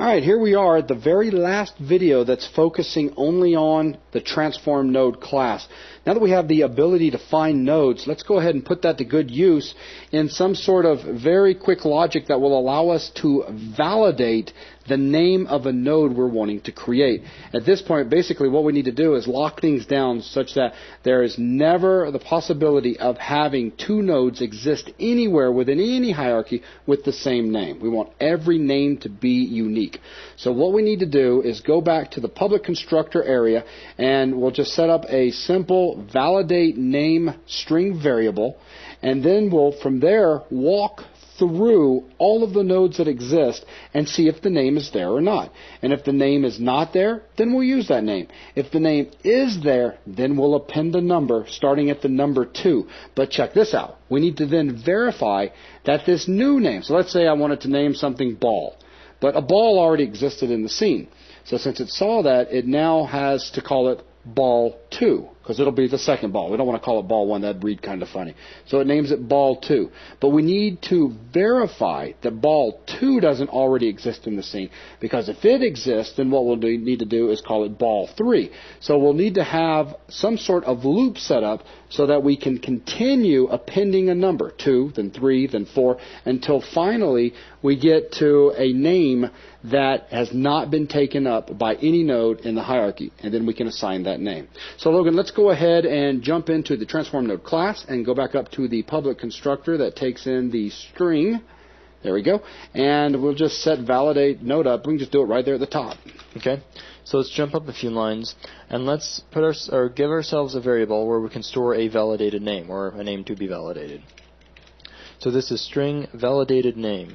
Alright, here we are at the very last video that's focusing only on the transform node class. Now that we have the ability to find nodes, let's go ahead and put that to good use in some sort of very quick logic that will allow us to validate the name of a node we're wanting to create. At this point, basically what we need to do is lock things down such that there is never the possibility of having two nodes exist anywhere within any hierarchy with the same name. We want every name to be unique. So what we need to do is go back to the public constructor area, and we'll just set up a simple validate name string variable, and then we'll from there walk through all of the nodes that exist and see if the name is there or not. And if the name is not there, then we'll use that name. If the name is there, then we'll append a number starting at the number 2. But check this out. We need to then verify that this new name, so let's say I wanted to name something ball, but a ball already existed in the scene. So since it saw that, it now has to call it ball 2, because it'll be the second ball. We don't want to call it ball 1. That'd read kind of funny. So it names it ball 2. But we need to verify that ball 2 doesn't already exist in the scene, because if it exists, then what we'll need to do is call it ball 3. So we'll need to have some sort of loop set up so that we can continue appending a number, 2, then 3, then 4, until finally we get to a name that has not been taken up by any node in the hierarchy, and then we can assign that name. So Logan, let's go ahead and jump into the transform node class and go back up to the public constructor that takes in the string. There we go. And we'll just set validate node up. We can just do it right there at the top. Okay. So let's jump up a few lines, and let's put give ourselves a variable where we can store a validated name, or a name to be validated. So this is string validated name.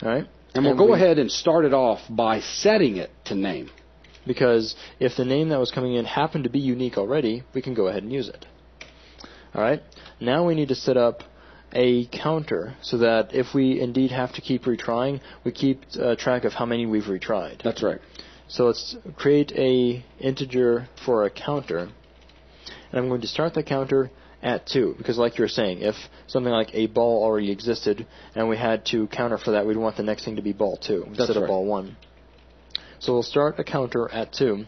All right. And we'll go ahead and start it off by setting it to name. Because if the name that was coming in happened to be unique already, we can go ahead and use it. All right. Now we need to set up a counter so that if we indeed have to keep retrying, we keep track of how many we've retried. That's right. So let's create a integer for a counter, and I'm going to start the counter at 2, because like you were saying, if something like a ball already existed and we had to counter for that, we'd want the next thing to be ball 2 instead of ball 1. So we'll start a counter at 2.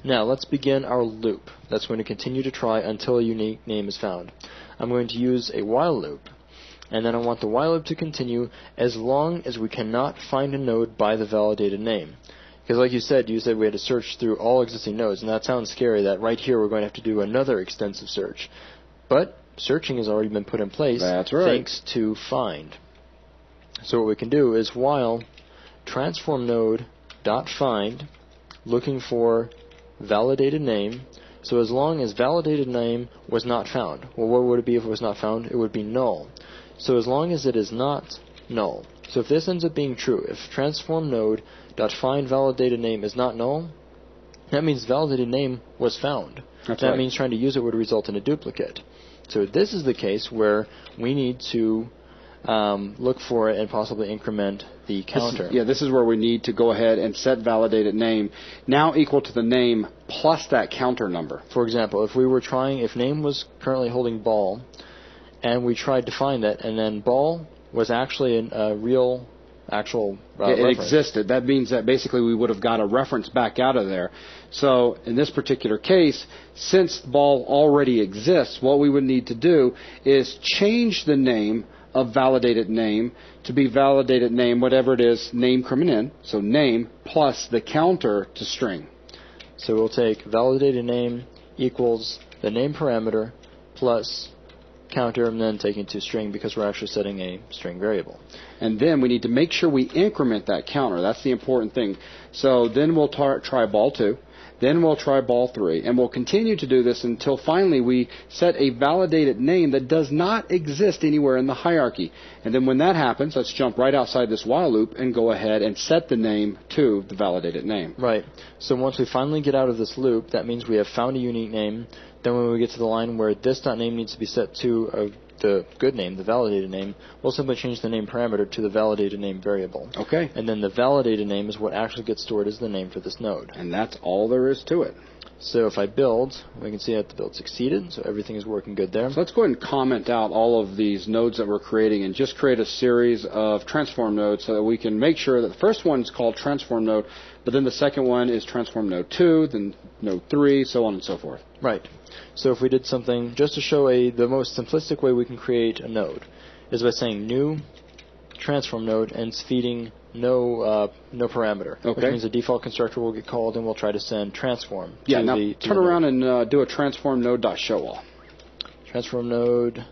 Now let's begin our loop. That's going to continue to try until a unique name is found. I'm going to use a while loop, and then I want the while loop to continue as long as we cannot find a node by the validated name. Because like you said we had to search through all existing nodes, and that sounds scary that right here we're going to have to do another extensive search. But searching has already been put in place. That's right. Thanks to find. So what we can do is while transform node dot find, looking for validated name. So as long as validated name was not found, well, what would it be if it was not found? It would be null. So as long as it is not null. So if this ends up being true, if transform node dot find validated name is not null, that means validated name was found. That means trying to use it would result in a duplicate. So this is the case where we need to look for it and possibly increment the counter. This is where we need to go ahead and set validated name now equal to the name plus that counter number. For example, if we were trying, if name was currently holding ball, and we tried to find that, and then ball was actually a real actual it existed. That means that basically we would have got a reference back out of there. So in this particular case, since ball already exists, what we would need to do is change the name of validated name to be validated name, whatever it is, name coming in. So name plus the counter to string. So we'll take validated name equals the name parameter plus counter, and then taking to string because we're actually setting a string variable. And then we need to make sure we increment that counter. That's the important thing. So then we'll try ball 2. Then we'll try ball 3. And we'll continue to do this until finally we set a validated name that does not exist anywhere in the hierarchy. And then when that happens, let's jump right outside this while loop and go ahead and set the name to the validated name. Right. So once we finally get out of this loop, that means we have found a unique name. Then when we get to the line where this.name needs to be set to the good name, the validated name, we'll simply change the name parameter to the validated name variable. Okay. And then the validated name is what actually gets stored as the name for this node. And that's all there is to it. So if I build, we can see that the build succeeded, so everything is working good there. So let's go ahead and comment out all of these nodes that we're creating and just create a series of transform nodes so that we can make sure that the first one is called transform node, but then the second one is transform node 2, then node 3, so on and so forth. Right. So if we did something, just to show the most simplistic way we can create a node, is by saying new transform node and it's feeding no parameter, okay. which means the default constructor will get called and we'll try to send transform. Yeah, now turn around and do a transform node.showAll. Transform node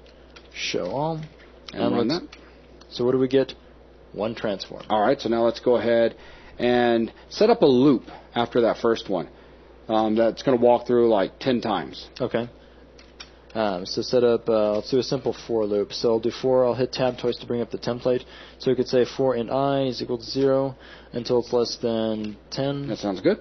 show all. And run that. So what do we get? One transform. All right, so now let's go ahead and set up a loop after that first one. That's going to walk through like 10 times. Okay. So set up, let's do a simple for loop. So I'll do for, I'll hit tab twice to bring up the template. So we could say for int I is equal to 0 until it's less than 10. That sounds good.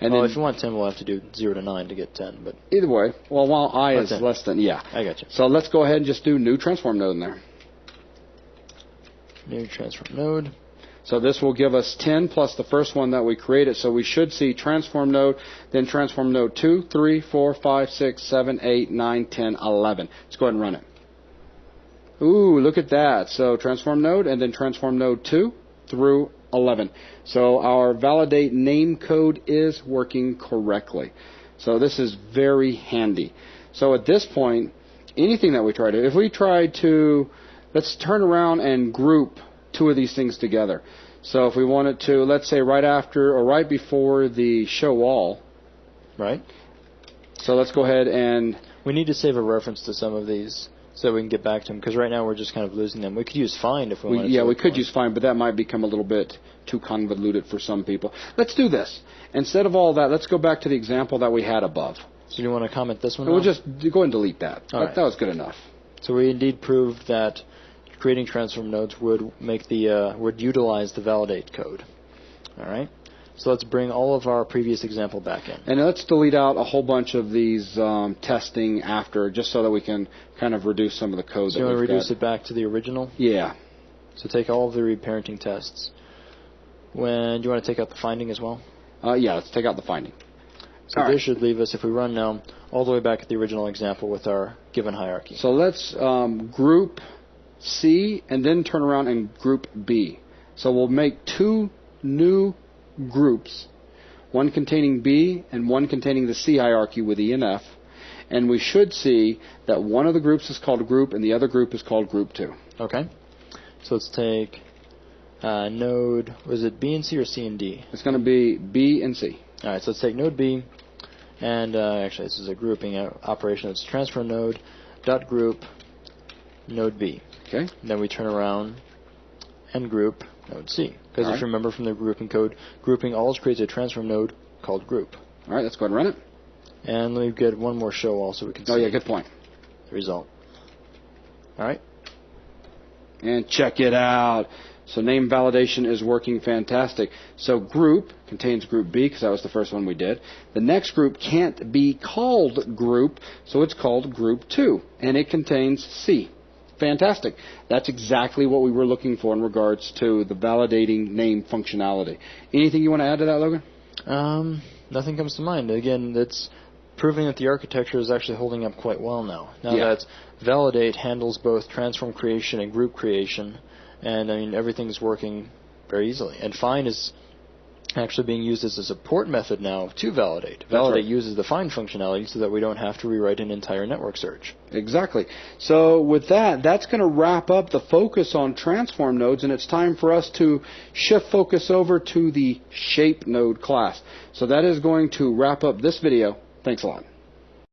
And then if you want 10, we'll have to do 0 to 9 to get 10. But either way, well, while I is 10. less than, yeah. I got you. So let's go ahead and just do new transform node in there. New transform node. So this will give us 10 plus the first one that we created. So we should see transform node, then transform node 2, 3, 4, 5, 6, 7, 8, 9, 10, 11. Let's go ahead and run it. Ooh, look at that. So transform node and then transform node 2 through 11. So our validate name code is working correctly. So this is very handy. So at this point, anything that we try to, if we try to, let's turn around and group two of these things together. So if we wanted to, let's say right after or right before the show all. Right. So let's go ahead and... We need to save a reference to some of these so that we can get back to them, because right now we're just kind of losing them. We could use find if we wanted to. Yeah, we could use find, but that might become a little bit too convoluted for some people. Let's do this. Instead of all that, let's go back to the example that we had above. So you want to comment this one? We'll just go ahead and delete that. Right. That was good enough. So we indeed proved that creating transform nodes would make would utilize the validate code. All right. So let's bring all of our previous example back in. And let's delete out a whole bunch of these testing after, just so that we can kind of reduce some of the code. So you want to reduce it back to the original? Yeah. So take all of the reparenting tests. Do you want to take out the finding as well? Yeah, let's take out the finding. So this should leave us, if we run now, all the way back at the original example with our given hierarchy. So let's group C and then turn around and group B. So we'll make two new groups, one containing B and one containing the C hierarchy with E and F, and we should see that one of the groups is called group and the other group is called group 2. Okay. So let's take node, was it B and C or C and D? It's going to be B and C. All right, so let's take node B, and actually this is a grouping operation. It's transfer node dot group node B. Okay. And then we turn around and group node C. Because if you remember from the grouping code, grouping always creates a transform node called group. All right, let's go ahead and run it. And let me get one more show all so we can see. Oh, yeah, good point. The result. All right. And check it out. So name validation is working fantastic. So group contains group B, because that was the first one we did. The next group can't be called group, so it's called group 2. And it contains C. Fantastic. That's exactly what we were looking for in regards to the validating name functionality. Anything you want to add to that, Logan? Nothing comes to mind. Again, it's proving that the architecture is actually holding up quite well now. Now that validate handles both transform creation and group creation, and I mean everything's working very easily. And find is actually being used as a support method now to validate. Validate uses the find functionality so that we don't have to rewrite an entire network search. Exactly. So with that, that's going to wrap up the focus on transform nodes, and it's time for us to shift focus over to the shape node class. So that is going to wrap up this video. Thanks a lot.